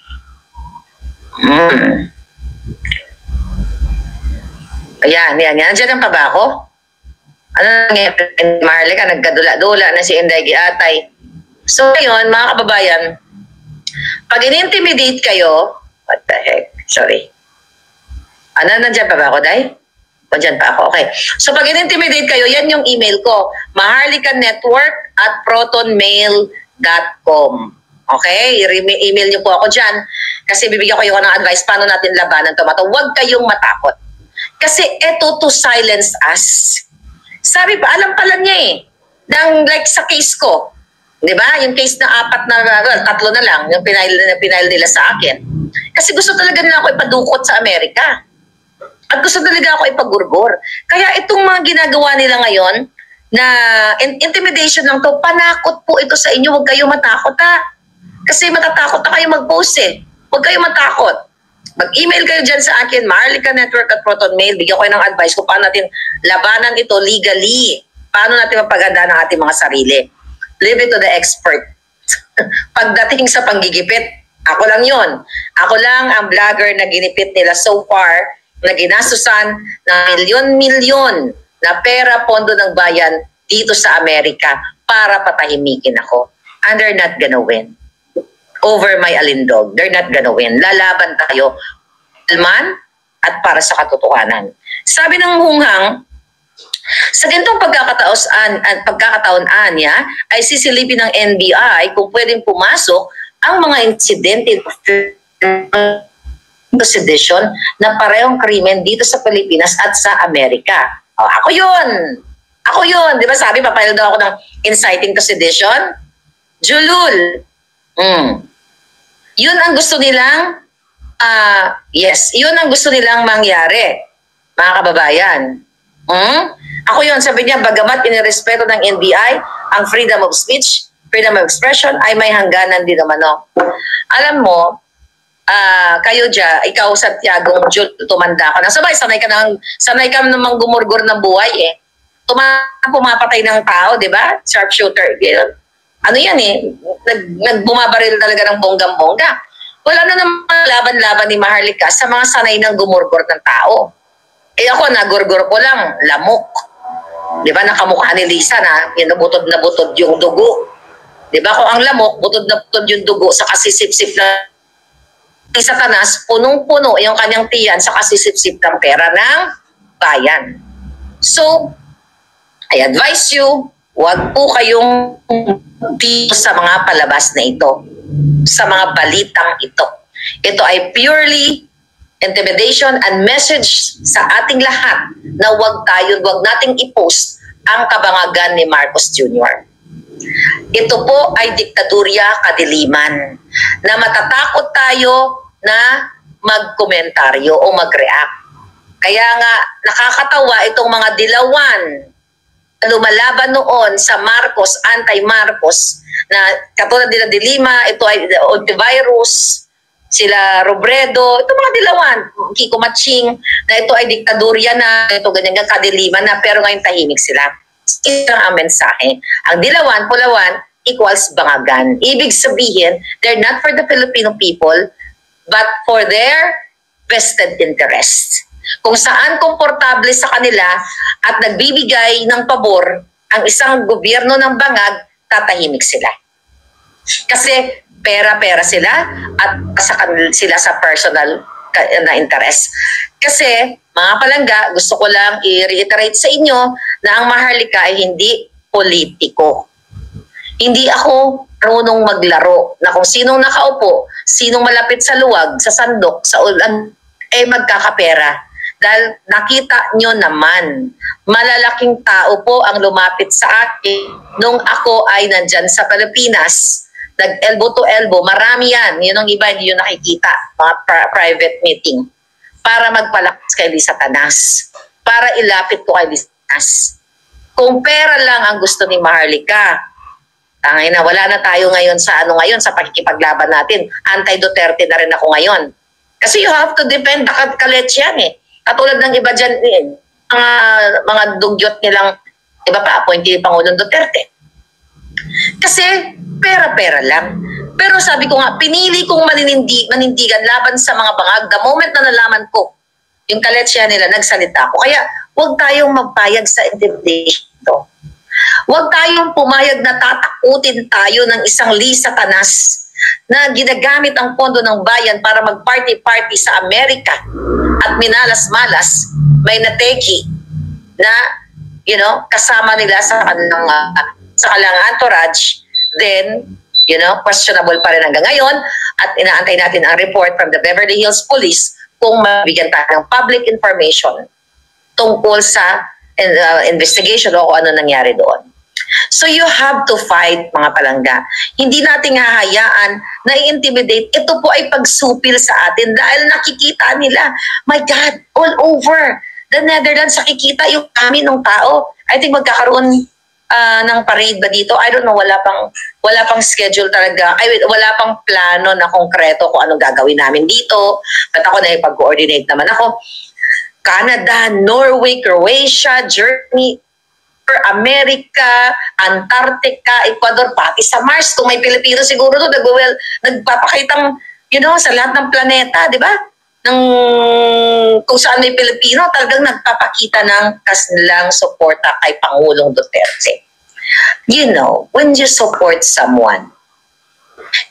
Ayan. Nandiyan pa ba ako? Ano nangyari? Maharlika, nagkadula-dula na si Inday Giatay. So, ngayon, mga kababayan, pag in-intimidate kayo, what the heck? Sorry. Nandiyan pa ba ako, Day? Nandiyan pa ako, okay. So, pag in-intimidate kayo, yan yung email ko. maharlikanetwork@protonmail.com. Okay? Email niyo po ako dyan. Kasi bibigyan ko yung ng advice paano natin labanan ito. Huwag kayong matakot. Kasi eto to silence us. Sabi pa, alam pala niya like sa case ko. Di ba? Yung case na 3 na lang, yung pinail nila sa akin. Kasi gusto talaga nila ako ipadukot sa Amerika. At gusto talaga ako ipagurgor. Kaya itong mga ginagawa nila ngayon, na intimidation lang to, panakot po ito sa inyo. Huwag kayo matakot Kasi matatakot na kayo mag-post Huwag kayo matakot. Mag-email kayo dyan sa akin, Maharlika Network at Proton Mail. Bigyan ko kayo ng advice kung paano natin labanan ito legally. Paano natin mapaganda ng ating mga sarili. Leave it to the expert. Pagdating sa panggigipit, ako lang yun. Ako lang ang vlogger na ginipit nila so far, na ginasusan ng milyon-milyon na pera pondo ng bayan dito sa Amerika para patahimikin ako. And they're not gonna win. Over my alindog. They're not gonna win. Lalaban tayo man at para sa katotohanan. Sabi ng hunghang, sa ganitong pagkakataon niya ay sisilipin ng NBI kung pwedeng pumasok ang mga insidente sedition na parehong krimen dito sa Pilipinas at sa Amerika. Oh, ako yun! Ako yun! Di ba sabi, papayag daw ako ng inciting to sedition? Julul! Yun ang gusto nilang, yes, yun ang gusto nilang mangyari, mga kababayan. Ako yun, sabi niya, bagamat inirespeto ng NBI ang freedom of speech, freedom of expression, ay may hangganan din naman. No? Alam mo, kayo dyan, ikaw Santiago, tumanda ka na. Sabay, sanay ka namang gumurgur ng buhay eh. Pumapatay ng tao, di ba? Sharpshooter. Ano yan eh, nagbumabaril talaga ng bonggang-bongga. Wala na naman laban-laban ni Maharlika sa mga sanay ng gumurgur ng tao. Eh ako, nagurgur ko lang, lamok. Di ba, nakamukha ni Lisa na butod na butod yung dugo. Di ba, kung ang lamok, butod na butod yung dugo sa kasisip-sip na ni Satanas, punong-puno yung kanyang tiyan sa kasisip-sip ng pera ng bayan. So, I advise you, huwag po kayong dito sa mga palabas na ito, sa mga balitang ito. Ito ay purely intimidation and message sa ating lahat na huwag nating i-post ang kabangagan ni Marcos Jr. Ito po ay diktadurya kadiliman na matatakot tayo na magkomentaryo o mag-react. Kaya nga nakakatawa itong mga dilawan lumalaban noon sa Marcos, anti-Marcos, na katulad nila de Lima, ito ay antivirus, sila Robredo, ito mga dilawan, Kiko Matching, na ito ay diktadurya na, ito ganyan kadiliman na, pero ngayon tahimik sila. Ito ang mensahe. Ang dilawan, pulawan, equals bangagan. Ibig sabihin, they're not for the Filipino people, but for their vested interests. Kung saan komportable sa kanila at nagbibigay ng pabor ang isang gobyerno ng bangag, tatahimik sila. Kasi pera-pera sila at sila sa personal na interest. Kasi mga palangga, gusto ko lang i-reiterate sa inyo na ang Maharlika ay hindi politiko. Hindi ako marunong maglaro na kung sinong nakaupo, sinong malapit sa luwag, sa sandok, sa ulan, ay magkakapera. Dahil nakita nyo naman, malalaking tao po ang lumapit sa akin nung ako ay nandyan sa Pilipinas. Nag-elbow to elbow, marami yan. Yun ang iba, hindi yun nakikita. Mga private meeting. Para magpalakas kay Lisa Tanas. Para ilapit ko kay Lisa Tanas. Kung pera lang ang gusto ni Maharlika, tangay na, wala na tayo ngayon sa sa pakikipaglaban natin. Anti-Duterte na rin ako ngayon. Kasi you have to depend, kalets yan eh. Katulad ng iba dyan, mga dugyot nilang, iba pa, appointee Pangulong Duterte. Kasi, pera-pera lang. Pero sabi ko nga, pinili kong manindigan laban sa mga bangag. The moment na nalaman ko, yung kaletsya nila, nagsalita ko. Kaya, huwag tayong magpayag sa intimidation. Huwag tayong pumayag na tatakutin tayo ng isang Lisa Tanas na ginagamit ang pondo ng bayan para mag-party-party sa Amerika at minalas-malas, may nateki na, kasama nila sa kanilang entourage, then, questionable pa rin hanggang ngayon at inaantay natin ang report from the Beverly Hills Police kung mabigyan tayo ng public information tungkol sa investigation o kung ano nangyari doon. So you have to fight, mga palangga. Hindi natin hahayaan na i-intimidate. Ito po ay pagsupil sa atin dahil nakikita nila, my God, all over the Netherlands, nakikita yung kami ng tao. I think magkakaroon ng parade ba dito? I don't know, wala pang schedule talaga. Wala pang plano na konkreto kung anong gagawin namin dito. At ako na ipag-coordinate naman ako. Canada, Norway, Croatia, Germany, America, Antarctica, Ecuador, pati sa Mars. Kung may Pilipino siguro doon, nagpapakitang, sa lahat ng planeta, di ba? Kung saan may Pilipino, talagang nagpapakita ng kanilang suporta kay Pangulong Duterte. When you support someone,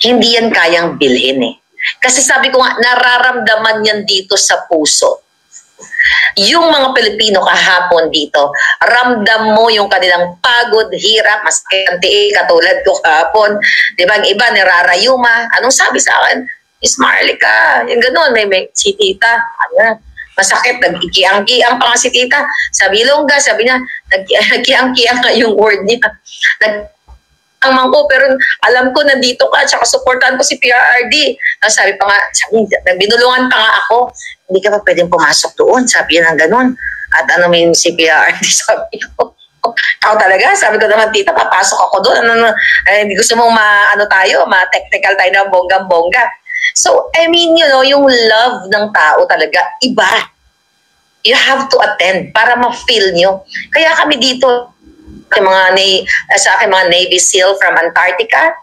hindi yan kayang bilhin eh. Kasi sabi ko nga, nararamdaman yan dito sa puso. Yung mga Pilipino kahapon dito, ramdam mo yung kanilang pagod, hirap, masakit, katulad ko kahapon. Di ba, ang iba, nirarayuma. Anong sabi sa akin? Miss Marlica, yung gano'n, may si tita, masakit, nag-ikiang-kiang pa nga si tita. Sabi Ilongga, sabi niya, nag-ikiang-kiang nga yung word niya. Ang ko, pero alam ko nandito ka, tsaka supportan ko si PRRD. Sabi pa nga, binulungan pa nga ako, hindi ka pa pwedeng pumasok doon, sabi niya ng gano'n. At may si PRRD, sabi ko, ako talaga, sabi ko naman, tita, papasok ako doon. Hindi gusto mong ma-technical tayo ng bonggang-bongga. So, yung love ng tao talaga, iba. You have to attend para ma-feel nyo. Kaya kami dito, sa akin mga Navy SEAL from Antarctica.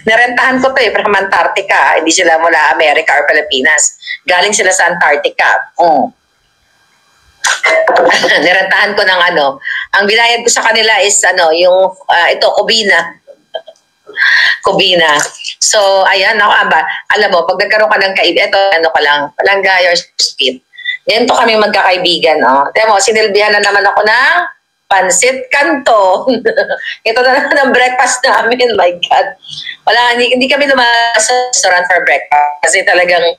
Narentahan ko to from Antarctica. Hindi sila mula Amerika or Pilipinas. Galing sila sa Antarctica. Narentahan ko ng ang binayad ko sa kanila is Kubina. So, ayan, alam mo, pag nagkaroon ka ng kaibigan, palangga, your speed. Ganito kami magkakaibigan, Tiyan mo, sinilbihan na naman ako ng pansit kanto. Ito na naman ang breakfast namin, my God. Hindi kami lumas sa restaurant for breakfast. Kasi talagang,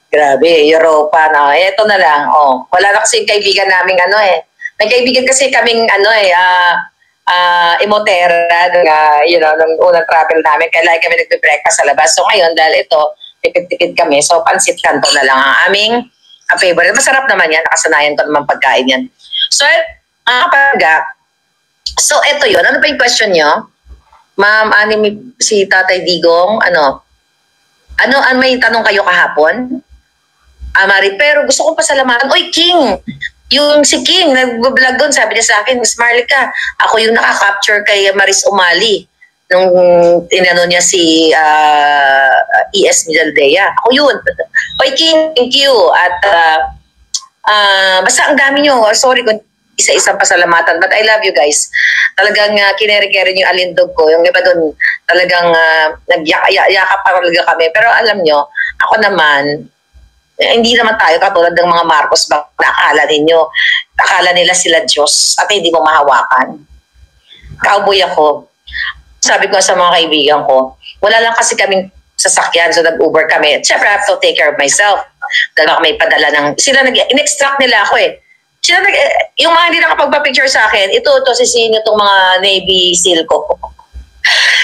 grabe, Europa, Ito na lang, Wala na kasi yung kaibigan namin, May kaibigan kasi kaming, Imotera, nung unang travel namin, kailangan kami nagbe-breakfast sa labas. So ngayon, dahil ito, tipid-tipid kami, so pansit kanto na lang ang aming favorite. Masarap naman yan, nakasanayan ko naman pagkain yan. So, so ito yun. Ano pa yung question nyo? Ma'am, si Tatay Digong, may tanong kayo kahapon? Mari, pero gusto kong pasalamatan. Oy, King! Yung si King, nag-vlog doon, sabi niya sa akin, Miss Marlica, ako yung nakaka-capture kay Maris Umali nung tinanong niya si E.S. Midaldea. Ako yun. Oy, King, thank you. At basta ang dami nyo. Sorry kung isa-isang pasalamatan, but I love you guys. Talagang kinere-kere niyo alindog ko. Yung iba doon, talagang nagyakap pa talaga kami. Pero alam nyo, ako naman, hindi naman tayo katulad ng mga Marcos ba nakala ninyo. Akala nila sila Diyos at hindi mo mahawakan. Cowboy ako. Sabi ko sa mga kaibigan ko, wala lang kasi kaming sasakyan, so nag-Uber kami. Siyempre, I have to take care of myself. Dahil may padala ng... in-extract nila ako eh. Yung mga hindi nakapagpa-picture sa akin, ito si Sino, itong mga Navy SEAL ko.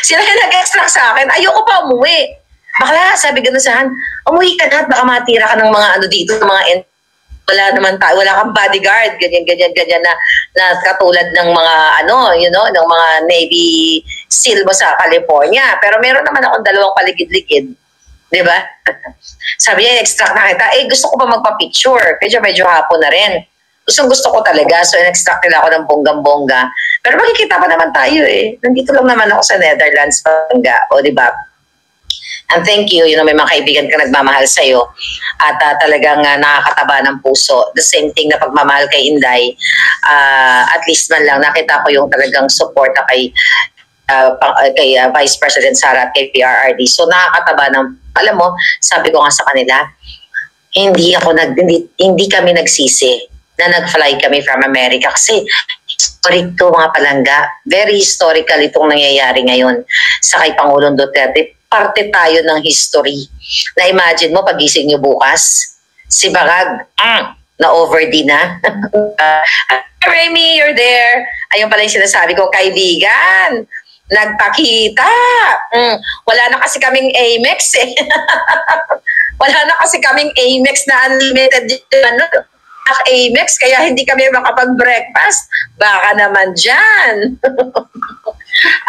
Sila yung nag-extract sa akin, ayoko pa umuwi. Bakla, sabi gano'n sa Han, umuwi ka na at baka matira ka ng mga dito, mga wala naman tayo, wala kang bodyguard, ganyan na katulad ng mga ng mga Navy SEAL mo sa California. Pero meron naman akong 2 paligid-ligid. Di ba? Sabi niya, extract na kita. Gusto ko pa magpa-picture. Medyo hapon na rin. Gusto ko talaga. So, in-extract nila ako ng bonggang-bongga. Pero makikita pa naman tayo eh. Nandito lang naman ako sa Netherlands. O, di ba? And thank you, may mga kaibigan ka nagmamahal sa'yo at talagang nakakataba ng puso. The same thing na pagmamahal kay Inday, at least man lang nakita ko yung talagang support kay Vice President Sara at kay PRRD. So nakakataba ng, alam mo, sabi ko nga sa kanila, hindi kami nagsisi na nag-fly kami from America kasi historic to mga palangga. Very historical itong nangyayari ngayon sa kay Pangulong Duterte. Parte tayo ng history. Na imagine mo, pagising nyo bukas, si Bagag, na-over-D na. Remy, you're there. Ayun pala yung sinasabi ko, kaibigan, nagpakita. Wala na kasi kaming Amex eh. Wala na kasi kaming Amex na unlimited. Amex, kaya hindi kami makapag-breakfast. Baka naman dyan.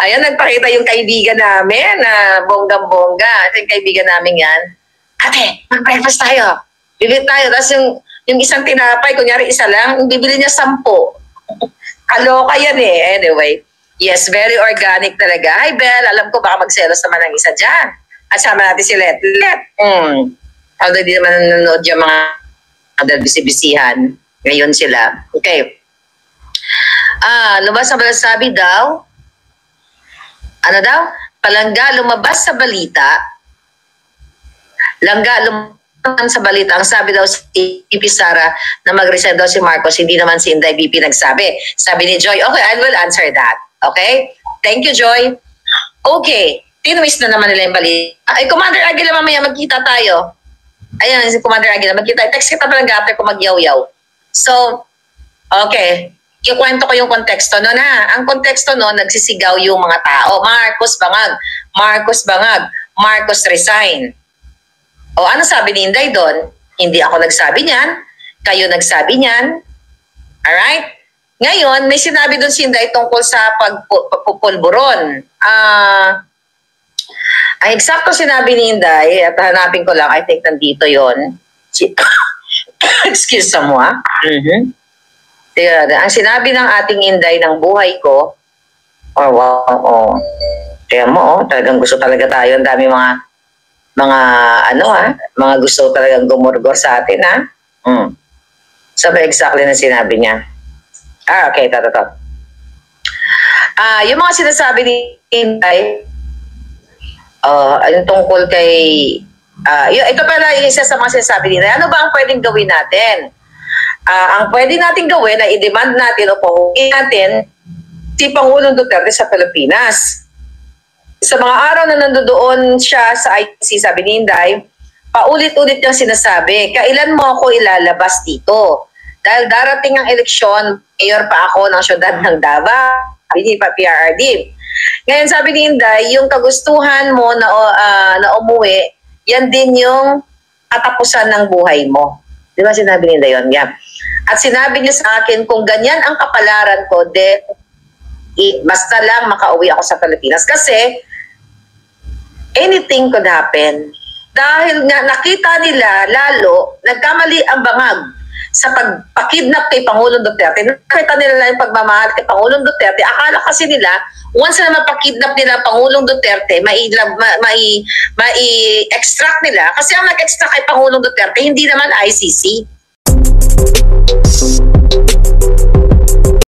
Ayan, nagpakita yung kaibigan namin na bonggang-bongga. Ito yung kaibigan namin yan. Ate, mag-breakfast tayo. Bibili tayo. Tapos yung isang tinapay, kunyari isa lang, bibili niya 10. Kaloka yan eh. Anyway, yes, very organic talaga. Hi, Belle. Alam ko baka magselos naman ang isa dyan. At sama natin si Let. Although di naman nanonood yung mga bisi-bisihan. Ngayon sila. Okay. Lumabas sa balita, sabi daw, ano daw? Palangga lumabas sa balita. Langga lumabas sa balita. Ang sabi daw si VP Sara na mag-resign daw si Marcos, hindi naman si Inday VP nagsabi. Sabi ni Joy, okay, I will answer that. Okay? Thank you, Joy. Okay. Tinwist na naman nila yung balita. Ay, Commander Aguila, mamaya magkita tayo. Ayan, si Commander Aguila, magkita. Text kita palang after ko mag-yaw-yaw. So, okay. Ikwento ko yung konteksto no na. Ang konteksto no, nagsisigaw yung mga tao. Marcos bangag. Marcos bangag. Marcos resign. O ano sabi ni Inday doon? Hindi ako nagsabi niyan. Kayo nagsabi niyan. Alright? Ngayon, may sinabi doon si Inday tungkol sa pagpupulburon. Ang eksakto sinabi ni Inday, at hanapin ko lang, I think nandito yon. Excuse mo ha. Ang sinabi ng ating Inday ng buhay ko, kaya mo, talagang gusto talaga tayo. Ang dami mga mga gusto talagang gumurgor sa atin ha. Sabi exactly na sinabi niya. Okay, tato. Yung mga sinasabi ni Inday, yung tungkol kay ito pala yung isa sa mga sinasabi nila. Ano ba ang pwedeng gawin natin? Ang pwede natin gawin ay i-demand natin o pahukin natin si Pangulong Duterte sa Pilipinas. Sa mga araw na nandoon siya sa ICC, sabi ni Inday, paulit-ulit niyang sinasabi, kailan mo ako ilalabas dito? Dahil darating ang eleksyon, mayor pa ako ng syudad ng Davao, hindi pa PRRD. Ngayon sabi ni Inday, yung kagustuhan mo na umuwi, yan din yung katapusan ng buhay mo. Di ba sinabi ni Inday yun? Yeah. At sinabi niya sa akin, kung ganyan ang kapalaran ko, basta lang makauwi ako sa Pilipinas. Kasi, anything could happen. Dahil nga nakita nila, lalo, nagkamali ang bangag sa pagpakidnap kay Pangulong Duterte. Nakita nila yung pagmamahal kay Pangulong Duterte. Akala kasi nila, once na mapakidnap nila Pangulong Duterte, mai-extract nila. Kasi ang nag-extract kay Pangulong Duterte, hindi naman ICC.